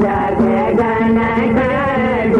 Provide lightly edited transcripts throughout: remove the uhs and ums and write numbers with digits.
जग गण करी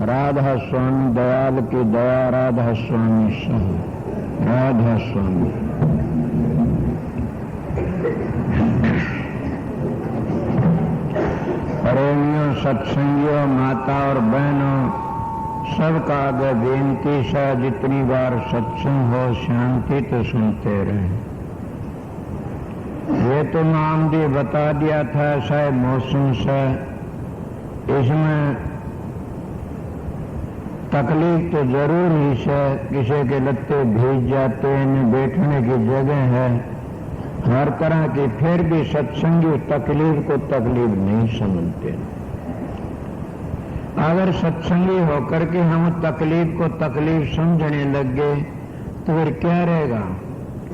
राधा स्वामी दयाल की दया, राधा स्वामी सह, राधा स्वामी। प्रेमियों, सत्संगियों, माता और बहनों, सबका आगे बेनती से जितनी बार सत्संग हो शांति तो सुनते रहे। ये तो नामदेव बता दिया था ऐसा मौसम से, इसमें तकलीफ तो जरूर ही से, किसी के लत्ते भीग जाते हैं, बैठने की जगह है, हर तरह की, फिर भी सत्संगी तकलीफ को तकलीफ नहीं समझते। अगर सत्संगी होकर के हम तकलीफ को तकलीफ समझने लग गए तो फिर क्या रहेगा?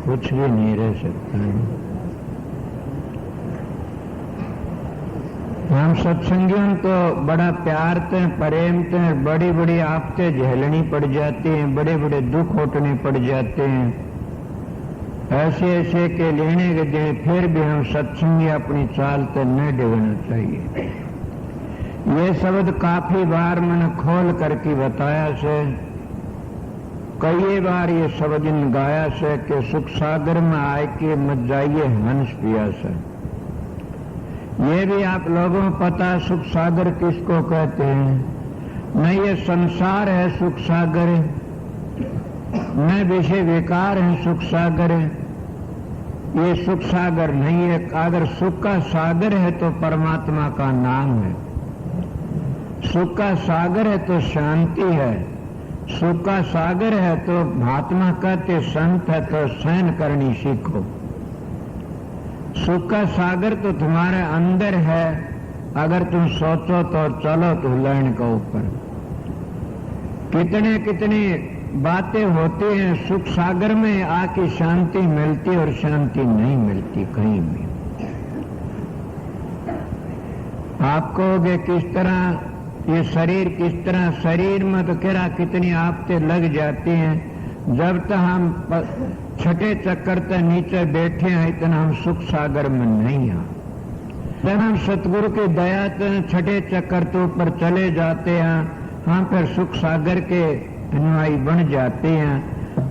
कुछ भी नहीं रह सकता है। हम सत्संगियों तो बड़ा प्यारते हैं, प्रेमते हैं, बड़ी बड़ी आफतें झेलनी पड़ जाती हैं, बड़े बड़े दुख उठने पड़ जाते हैं, ऐसे ऐसे के लेने के दिन फिर भी हम सत्संगी अपनी चाल तो न डिगना चाहिए। ये शब्द काफी बार मैंने खोल करके बताया से, कई बार ये शब्द इन गाया से कि सुख सागर में आए के मत जाइए हंस पिया से। ये भी आप लोगों को पता है सुख सागर किसको कहते हैं? न ये संसार है सुख सागर, न विषय विकार है सुख सागर, ये सुख सागर नहीं है। अगर सुख का सागर है तो परमात्मा का नाम है, सुख का सागर है तो शांति है, सुख का सागर है तो महात्मा कहते संत है तो सहन करनी सीखो। सुख का सागर तो तुम्हारे अंदर है, अगर तुम सोचो तो चलो तो लाइन का ऊपर। कितने कितनी बातें होती हैं सुख सागर में आके शांति मिलती और शांति नहीं मिलती कहीं भी। आप कहोगे किस तरह ये शरीर, किस तरह शरीर में तो कह रहा कितनी आफतें लग जाती हैं। जब तक हम छठे चक्कर तक नीचे बैठे हैं इतना हम सुख सागर में नहीं हैं। जब हम सतगुरु की दया से छठे चक्कर तो ऊपर चले जाते हैं, हम फिर सुख सागर के अनुयायी बन जाते हैं।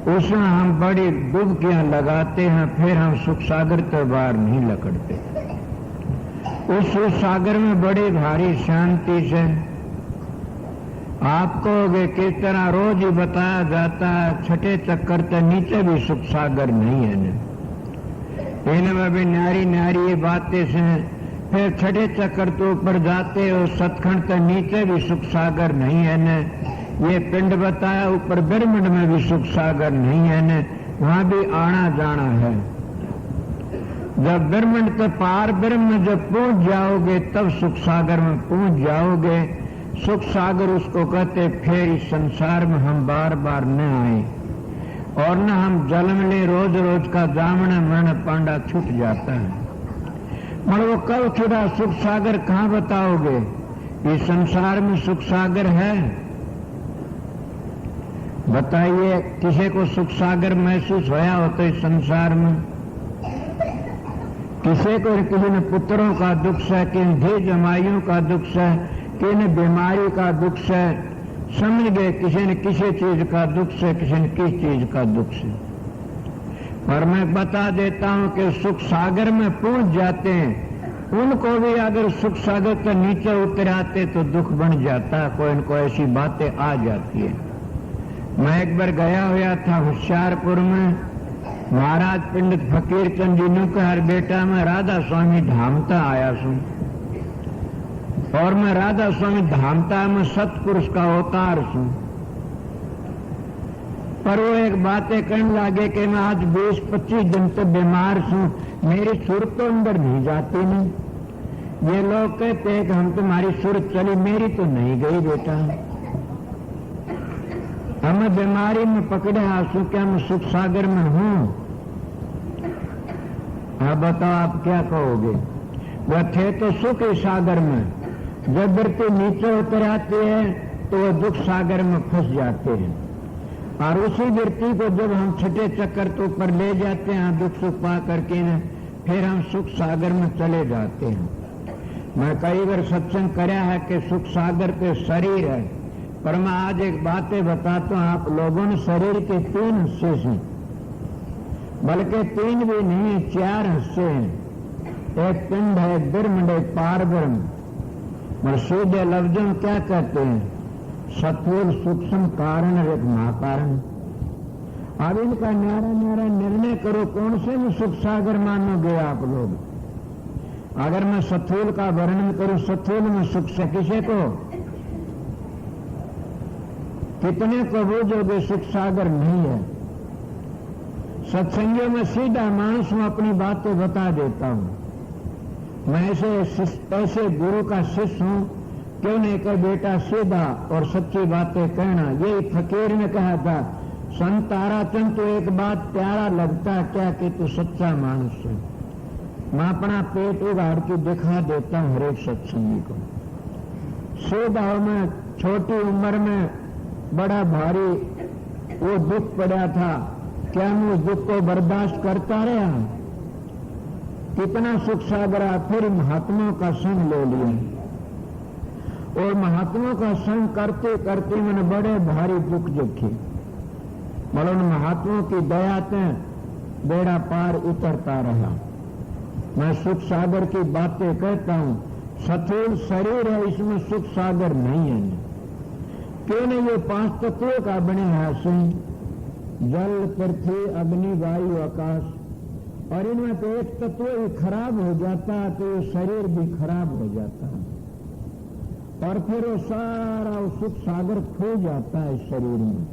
उसमें हम बड़ी डुबकियां लगाते हैं, फिर हम सुख सागर तो बाहर नहीं लकड़ते। उस सुख सागर में बड़ी भारी शांति से आप कहोगे किस तरह रोज ही बताया जाता है छठे चक्कर तक नीचे भी सुख सागर नहीं है न। इनमें भी न्यारी न्यारी बातें से फिर छठे चक्कर तो ऊपर जाते हो सतखंड तक नीचे भी सुख सागर नहीं है न। ये पिंड बताया ऊपर ब्रह्मंड में भी सुख सागर नहीं है न, वहां भी आना जाना है। जब ब्रह्मंड के पार ब्रह्म जब पहुंच जाओगे तब सुख सागर में पहुंच जाओगे। सुख सागर उसको कहते फिर इस संसार में हम बार बार न आए और न हम जन्म ले, रोज रोज का जामना मरण पांडा छूट जाता है। मगर वो कब छुटा सुख सागर कहाँ बताओगे? इस संसार में सुख सागर है? बताइए किसी को सुख सागर महसूस होया हो तो इस संसार में? किसी ने पुत्रों का दुख है, किसी धी जमाइयों का दुख है, किसी ने बीमारी का दुख है, समझ गए किसी ने किसी चीज का दुख है, किसी ने किस चीज का दुख है। पर मैं बता देता हूं कि सुख सागर में पहुंच जाते हैं उनको भी अगर सुख सागर के नीचे उतर आते तो दुख बन जाता, कोई न कोई ऐसी बातें आ जाती है। मैं एक बार गया हुआ था होशियारपुर में, महाराज पंडित फकीर चंद जी ने कहा बेटा मैं राधा स्वामी धामता आया हूं, और मैं राधा स्वामी धामता में सतपुरुष का अवतार हूं। पर वो एक बातें कहने लगे कि मैं आज 20-25 दिन तो बीमार हूं, मेरी सुर तो अंदर नहीं जाती नहीं। ये लोग कहते हैं कि हम तुम्हारी सुर चली, मेरी तो नहीं गई बेटा। हमें बीमारी में पकड़े आंसू, क्या मैं सुख सागर में हूं? अब बताओ आप क्या कहोगे? वह थे तो सुख सागर में, जब वृत्ति नीचे उतर आती है तो वह दुख सागर में फंस जाते हैं, और उसी वृत्ति को जब हम छठे चक्कर तो ऊपर ले जाते हैं दुख सुख पा करके न, फिर हम सुख सागर में चले जाते हैं। मैं कई बार सत्संग कराया है कि सुख सागर पे शरीर है, पर मैं आज एक बातें बताता हूं। आप लोगों ने शरीर के 3 हिस्से हैं, बल्कि 3 भी नहीं 4 हिस्से हैं। एक पिंड है, एक ब्रह्म, एक पार ब्रह्म। और सीधे लफ्जों में क्या कहते हैं? सत्वल सूक्ष्म कारण और एक महाकारण। अब इनका न्यारा न्यारा निर्णय करो, कौन से में सुख सागर मानोगे आप लोग? अगर मैं सत्वल का वर्णन करूं, सत्वल में सुख से किसे को, कितने को बूझोगे? सुख सागर नहीं है। सत्संगियों में सीधा मानस में अपनी बातें बता देता हूं। मैं ऐसे गुरु का शिष्य हूं, क्यों नहीं कह बेटा सीधा और सच्ची बातें कहना। यही फकीर ने कहा था, संत ताराचंद तो एक बात प्यारा लगता क्या कि तू सच्चा मानुष है। मैं अपना पेट उगाड़ के दिखा देता हूं हरेक सत्संगी को। सीधा में छोटी उम्र में बड़ा भारी वो दुख पड़ा था, क्या मैं उस दुख को बर्दाश्त करता रहा? कितना सुख सागरा, फिर महात्माओं का संग ले लिया, और महात्माओं का संग करते करते मैंने बड़े भारी दुख देखे। मगर उन महात्माओं की दया से बेड़ा पार उतरता रहा। मैं सुख सागर की बातें कहता हूं। सथूल शरीर है, इसमें सुख सागर नहीं है। क्यों नहीं? ये 5 तत्वों का बने हैं, जल, पृथ्वी, अग्नि, वायु, आकाश, और इनमें तो एक तत्व ही खराब हो जाता तो ये शरीर भी खराब हो जाता है, और फिर वो सारा सुख सागर खो जाता है शरीर में।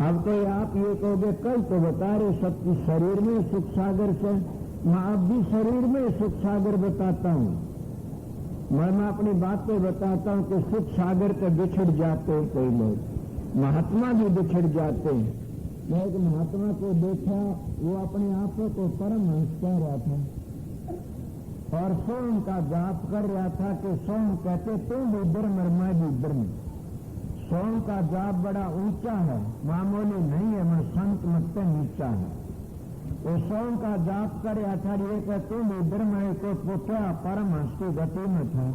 अब तो आप ये कहोगे कल तो बता रहे सबकी शरीर में सुख सागर से, मैं अब भी शरीर में सुख सागर बताता हूं। मैं अपनी बातें बताता हूं कि सुख सागर के बिछड़ जाते हैं कई लोग, महात्मा भी बिछड़ जाते हैं। मैं एक महात्मा को देखा, वो अपने आंखों को परमहंस कह रहा था और सोम का जाप कर रहा था कि सोम कहते तुम भी ब्रह्म और मैं भी ब्रह्म। सोम का जाप बड़ा ऊंचा है, मामूली नहीं है, मैं संत मत नीचा है। वो सोम का जाप कर रहा था, ये कहते तुम भी ब्रह्म है, को पुत्रा परमहंस की गति में था।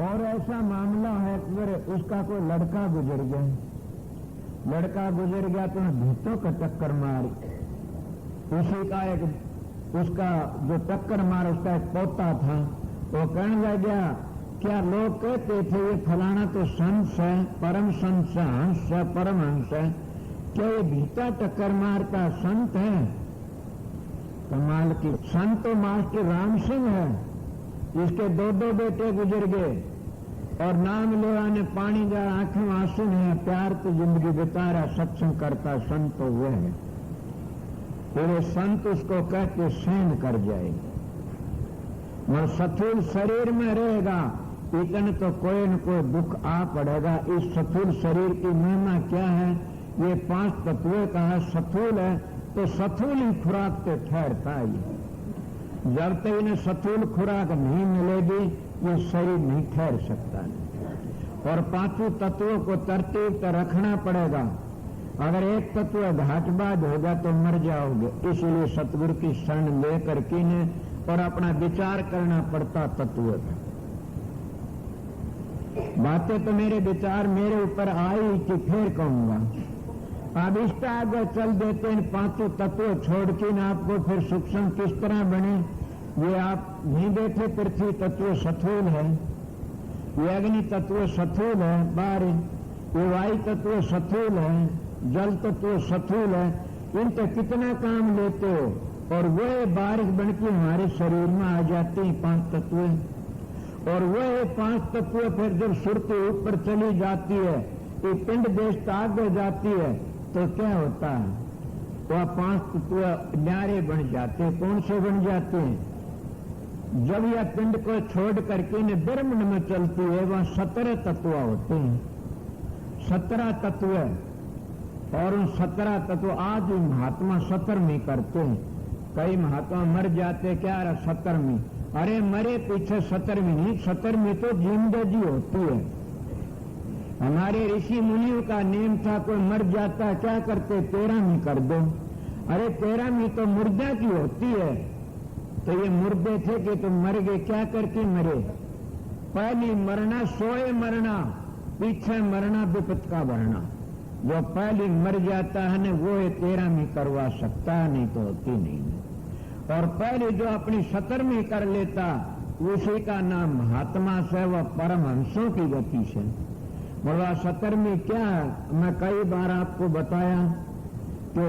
और ऐसा मामला है कि उसका कोई लड़का गुजर गया, लड़का गुजर गया तो भूतों का टक्कर मार, उसी का एक उसका जो टक्कर मार उसका एक पोता था। वो कहने लग गया, क्या लोग कहते थे ये फलाना तो संत है, परम संत है, हंस है, परम हंस है, क्या ये भीता टक्कर मारता संत है? कमाल की, संत तो मास्टर राम सिंह है, इसके 2 बेटे गुजर गए, और नाम लेवा ने पानी जा आंखों में आंसू है, प्यार तो जिंदगी बिता रहा, सत्संग करता, संत तो वो है। फिर संत उसको कहते सहन कर जाएगा, वह सथूल शरीर में रहेगा, इतने तो कोई न कोई दुख आ पड़ेगा। इस सथूल शरीर की महिमा क्या है? ये 5 तत्वों का है, सथूल है तो सथूल ही खुराक पे ठहरता है। जब तक इन्हें सथूल खुराक नहीं मिलेगी ये शरीर नहीं ठहर सकता है। और 5 तत्वों को तरतीब पर रखना पड़ेगा, अगर एक तत्व घाटबाज होगा तो मर जाओगे। इसलिए सतगुरु की शरण लेकर किने और अपना विचार करना पड़ता तत्व का। बातें तो मेरे विचार मेरे ऊपर आई कि फिर कहूंगा। अब इस आगे चल देते हैं 5 तत्व छोड़ के न आपको फिर सूक्ष्म किस तरह बने ये आप नहीं बैठे, पृथ्वी तत्व स्थूल है, ये अग्नि तत्व स्थूल है बाहर, ये वायु तत्व स्थूल है, जल तत्व स्थूल है, इन तो कितना काम लेते हो, और वह बारिश बनके हमारे शरीर में आ जाते हैं 5 तत्व, और वह 5 तत्व फिर जब सुरती ऊपर चली जाती है, ये पिंड देश आगे जाती है, तो क्या होता है, वह 5 तत्व न्यारे बन जाते हैं। कौन से बन जाते हैं? जब यह पिंड को छोड़ करके न ब्रह्म में चलती है, वहां 17 तत्व होते हैं, 17 तत्व, और उन 17 तत्व आज भी महात्मा 17वीं करते हैं। कई महात्मा मर जाते, क्या 17वीं, अरे मरे पीछे 17वीं नहीं, 17वीं तो जिंदगी होती है। हमारे ऋषि मुनियों का नियम था, कोई मर जाता क्या करते, 13वीं कर दो। अरे 13वीं तो मुर्दा की होती है, तो ये मुर्दे थे कि तुम मर गए, क्या करके मरे? पहली मरना सोए मरना, पीछे मरना विपत का भरना। जो पहली मर जाता है ना, वो 13वीं करवा सकता है, नहीं तो होती नहीं। और पहले जो अपनी 17वीं कर लेता, उसी का नाम महात्मा से, वह परमहंसों की गति से। बोला 17वीं क्या? मैं कई बार आपको बताया कि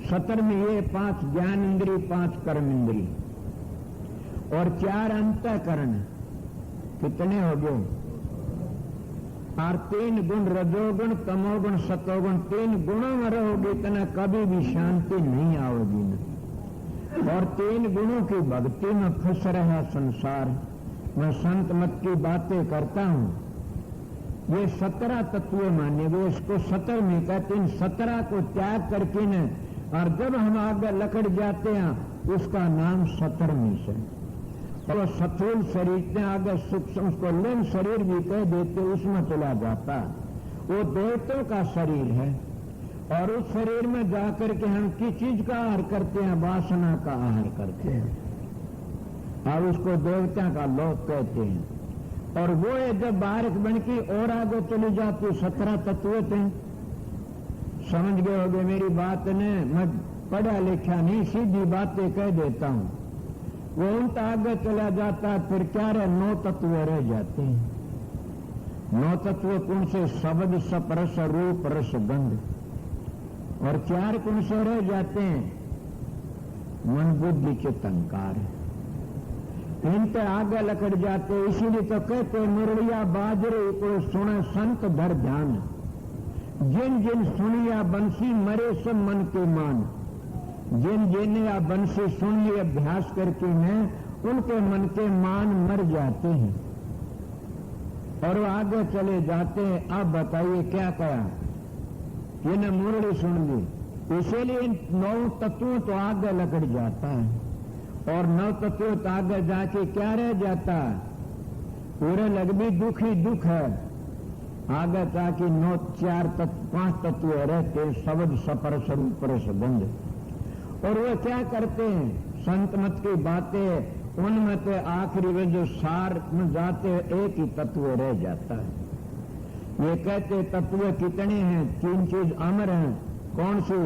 17वीं ये 5 ज्ञान इंद्री, 5 कर्म इंद्री और 4 अंतःकरण, कितने हो गए? और 3 गुण, रजोगुण, तमोगुण, सतोगुण, 3 गुणों में रहोगे इतना कभी भी शांति नहीं आओगी न। और 3 गुणों की भक्ति में खुश रहा संसार। मैं संत मत की बातें करता हूं, ये 17 तत्व माने, वो इसको 17वीं कहते हैं। 17 को त्याग करके न, और जब हम आगे लकड़ जाते हैं, उसका नाम 17वीं से। और स्थूल शरीर से आगे सूक्ष्म, उसको लिंग शरीर भी कह देते, उसमें चला जाता। वो देवतों का शरीर है, और उस शरीर में जाकर के हम किस चीज का आहार करते हैं? वासना का आहार करते हैं, और उसको देवता का लोक कहते हैं। और वो जब बारिश बन की और आगे चली जाती, 17 तत्व थे। समझ गए होगे मेरी बात ने? मैं पढ़ा लिखा नहीं, सीधी बातें कह देता हूं। वो उनका आगे चला जाता, फिर क्या रहे? 9 तत्व रह जाते हैं। 9 तत्व कौन से? शब्द, स्पर्श, रूप, रस, गंध। और 4 कौन से रह जाते हैं? मन, बुद्धि, चित्त, अहंकार। इनके आगे लकड़ जाते, इसीलिए तो कहते मुरलिया बाजरे को सुने संत धर ध्यान, जिन जिन सुनिया बंसी मरे सब मन के मान। जिन जिन या बंसी सुन लिए अभ्यास करके में, उनके मन के मान मर जाते हैं और वो आगे चले जाते हैं। अब बताइए क्या कहा? इन्हें मुरली सुन ली, इसीलिए 9 तत्वों तो आगे लकड़ जाता है, और 9 तत्वों तो आगे जाके क्या रह जाता है? पूरे लग भी दुख ही दुख है। आगे जाके 9 4 5 तत्व रहते, शब्द, स्पर्श, रूप, रस, गंध। और वो क्या करते हैं? संत मत की बातें, उनमें तो आखिरी में जो सार में जाते, एक ही तत्व रह जाता है। ये कहते तत्व कितने हैं? 3 चीज अमर हैं। कौन सी?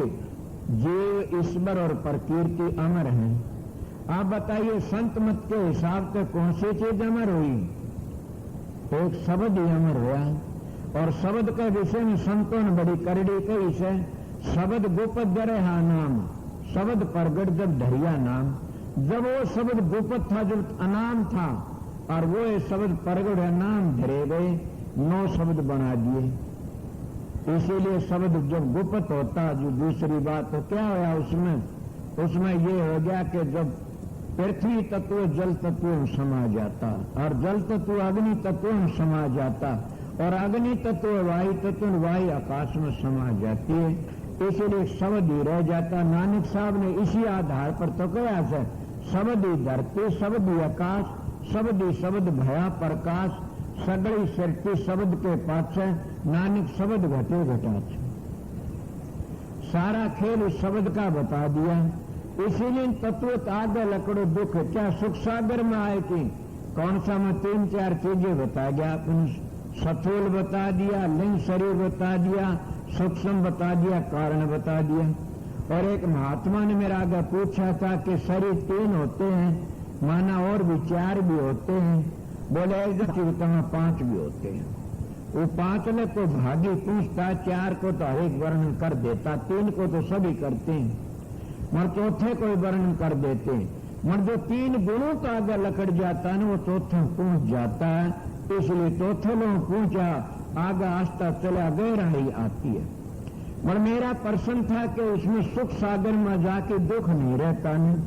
जीव, ईश्वर और प्रकृति अमर हैं। आप बताइए संत मत के हिसाब से कौन सी चीज अमर हुई? एक शब्द ही अमर हुआ। और शब्द के विषय में संतों ने बड़ी करड़ी कही से, शब्द गुप्त दरेहा नाम, शब्द प्रगट जब धरिया नाम। जब वो शब्द गुप्त था, जब अनाम था, और वो शब्द प्रगट है नाम धरे गए, 9 शब्द बना दिए। इसीलिए शब्द जब गुप्त होता, जो दूसरी बात तो क्या होया उसमें ये हो गया कि जब पृथ्वी तत्व जल तत्व में समा जाता, और जल तत्व अग्नि तत्व में समा जाता, और अग्नि तत्व वायु तत्व वायु आकाश में समा जाती है, इसलिए शब्द ही रह जाता। नानक साहब ने इसी आधार पर तो कहा है, शब्द ही धरती, शब्द ही आकाश, शब्द ही शब्द भया प्रकाश, सगड़ी सृष्टि शब्द के पाछे, नानक शब्द घटे घटाच। सारा खेल उस शब्द का बता दिया। इसीलिए तत्व आगे लकड़ो दुख, क्या सुख सागर में आए कि कौन सा? मैं 3-4 चीजें बता गया। स्थूल बता दिया, लिंग शरीर बता दिया, सूक्ष्म बता दिया, कारण बता दिया। और एक महात्मा ने मेरा आगे पूछा था कि शरीर 3 होते हैं, माना और भी 4 भी होते हैं, बोले ऐसा में 5 भी होते हैं। वो 5 ने तो भागी पूछता, 4 को तो हर एक वर्णन कर देता, 3 को तो सभी करते हैं, मगर चौथे को वर्णन कर देते हैं। मगर जो 3 गुणों का आगे लकड़ जाता है ना, वो चौथे पहुंच जाता है। इसलिए चौथे लोग पूछा, आगे आस्था चला गहराई आती है। मगर मेरा प्रश्न था कि उसमें सुख सागर में जाके दुख नहीं रहता नहीं।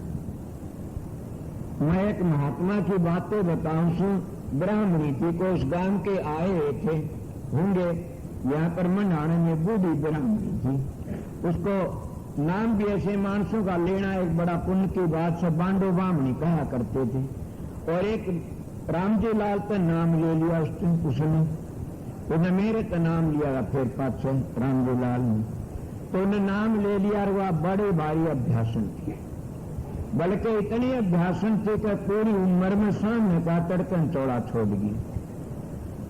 मैं एक महात्मा की बातें बताऊं सू, ब्राह्मणी थी को उस गांव के आए हुए थे होंगे, यहाँ पर मंडाने में बूढ़ी ब्राह्मणी थी। उसको नाम भी ऐसे मानसों का लेना एक बड़ा पुण्य की बात से बांडो बामणी कहा करते थे। और एक रामजी लाल तो नाम ले लिया उसने, उन्हें मेरे तो नाम लिया फिर पाछे रामजी लाल ने, तो उन्हें नाम ले लिया और वह बड़े भारी अभ्यासन थी, बल्कि इतनी अभ्यासन थी कि पूरी उम्र में सामने का तड़कन चौड़ा छोड़ गई।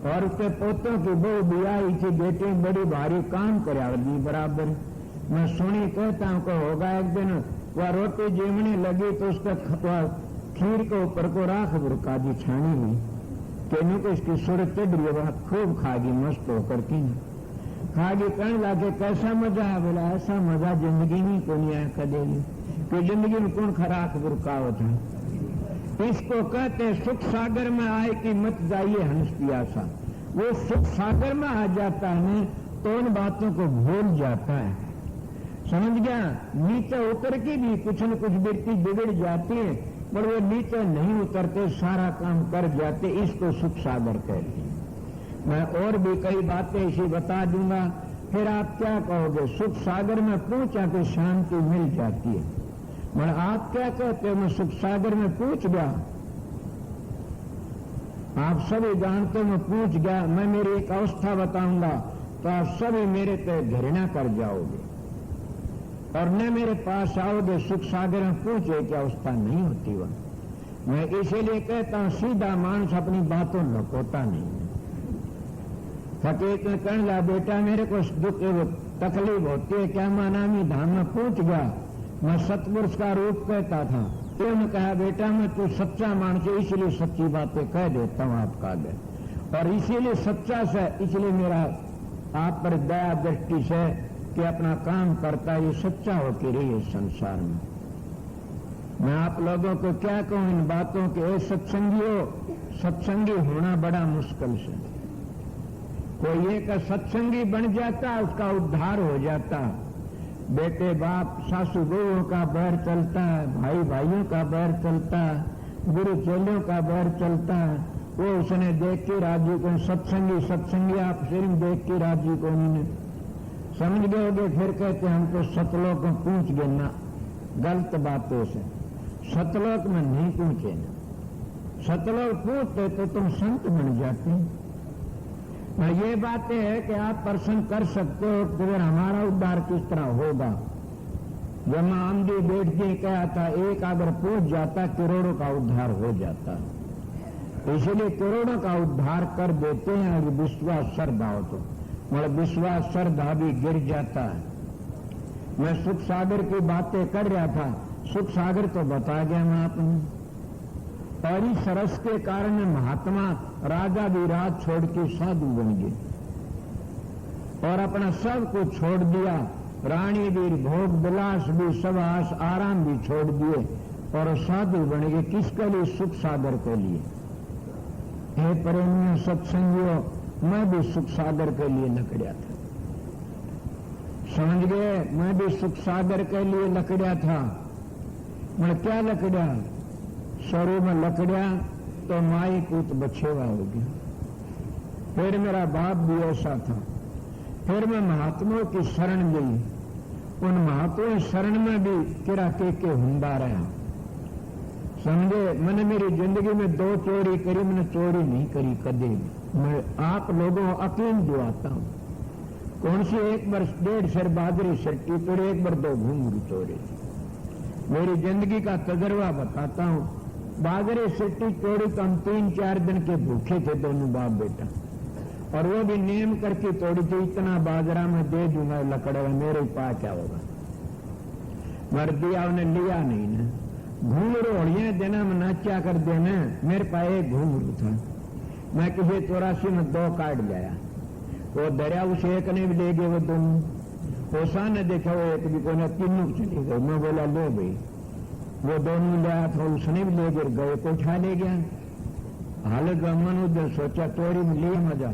और उसके पोतों की बहू बियाई थी, बेटी बड़ी भारी काम करावगी बराबर। मैं सुनी कहता हूं को होगा एक दिन वह रोटी जीमने लगी तो उसका खीर के ऊपर को राख बुरकाजी छानी हुई, कहने को इसकी सूरत चढ़ रही, वह खूब खागी मस्त होकर की खागी। कहने लगे कैसा मजा है? बोला ऐसा मजा जिंदगी में को नहीं आया कदेगी, कि जिंदगी में कौन खराक बुरकावत है। इसको कहते सुख सागर में आए कि मत जाइए हंस पियासा। वो सुख सागर में आ जाता है तो उन बातों को भूल जाता है, समझ गया। नीचे उतर के भी कुछ न कुछ वृत्ति बिगड़ जाती है, पर वो नीचे नहीं उतरते, सारा काम कर जाते, इसको सुख सागर कहते हैं। मैं और भी कई बातें इसी बता दूंगा, फिर आप क्या कहोगे? सुख सागर में पहुंचा के शांति मिल जाती है, मगर आप क्या कहते हो? मैं सुख सागर में पहुंच गया, आप सभी जानते मैं पहुंच गया। मैं मेरी एक अवस्था बताऊंगा तो आप सभी मेरे पे घृणा कर जाओगे और न मेरे पास आओगे। सुख सागर में पहुंचे की अवस्था नहीं होती वह। मैं इसीलिए कहता हूं सीधा मानस अपनी बातों लुकोता नहीं। फकीर ने कहने लगा बेटा मेरे को दुख तकलीफ होती है, क्या माना मैं धाम में पहुंच गया, मैं सतपुरुष का रूप कहता था। उन्होंने कहा बेटा मैं तू सच्चा मानस है, इसलिए सच्ची बातें कह देता हूं आपका आगे, और इसीलिए सच्चा से, इसलिए मेरा आप पर दया दृष्टि से कि अपना काम करता है, ये सच्चा होकर रही इस संसार में। मैं आप लोगों को क्या कहूं इन बातों के? सत्संगी होना बड़ा मुश्किल से। कोई एक सत्संगी बन जाता उसका उद्धार हो जाता। बेटे बाप सासू बहुओं का बैर चलता है, भाई भाइयों का बैर चलता है, गुरु चेलों का बैर चलता है, वो उसने देख के राजी को सत्संगी आप सिर्फ देख के राजी को नहीं समझ गए होगे। फिर कहते हम तो सतलोक में पूछ गए ना, गलत बातों से सतलोक में नहीं पूछे ना। सतलोक पूछते तो तुम संत बन जाते। ये बातें है कि आप प्रश्न कर सकते हो कि अगर हमारा उद्धार किस तरह होगा। जब मैं आमदी बैठ के कहा था एक अगर पूछ जाता करोड़ों का उद्धार हो जाता, इसलिए करोड़ों का उद्धार कर देते हैं अगर विश्वास श्रद्धा हो तो, मगर विश्वास श्रद्धा भी गिर जाता है। मैं सुख सागर की बातें कर रहा था, सुख सागर तो बता गया मैं आपने। और इस रस के कारण महात्मा राजा भी राज छोड़ के साधु बन गए और अपना सब कुछ छोड़ दिया। रानी भी, भोग विलास भी, सब आराम भी छोड़ दिए और साधु बन गए। किसके लिए? सुख सागर के लिए। हे प्रेमियों सत्संगियों, मैं भी सुख सागर के लिए लकड़िया था, समझ गए। मैं भी सुख सागर के लिए लकड़िया था। मैं क्या लकड़िया? शुरू में लकड़िया तो माई पूत बछेवा हो गया। फिर मेरा बाप भी ऐसा था। फिर मैं महात्माओं की शरण गई, उन महात्माओं शरण में भी किरा के हुंदा रहा, समझे। मैंने मेरी जिंदगी में 2 चोरी करी, मैंने चोरी नहीं करी कभी। मैं आप लोगों को अकीम दिलाता हूं। कौन सी? 1 बार 1.5 सेर बाजरी सट्टी तोड़ी, 1 बार 2 घूंघरू तोड़े। मेरी जिंदगी का तजर्बा बताता हूं। बाजरे सिट्टी तोड़ी तो हम 3-4 दिन के भूखे थे दोनों बाप बेटा, और वो भी नेम करके तोड़ी थी। इतना बाजरा मैं दे दूंगा लकड़े, मेरे पास क्या होगा? मर दिया, उन्हें लिया नहीं ना। घूंघरू होड़िया देना में नाचा कर देना। मेरे पास एक घूंघरू था, मैं किसी 84 में 2 काट लाया। वो दरिया उस एक ने भी ले गए, वो दोनों ओसा ने देखा, वो एक भी कोई ना, तीनों चले गए। मैं बोला लो भाई, वो दोनों ले आया था, उसने भी ले गए को उठा ले गया। हाल गमन उधर सोचा तोड़ी में लिए मजा।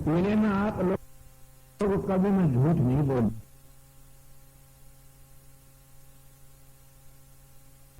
इन्हें में आप लोग कभी मैं झूठ नहीं बोल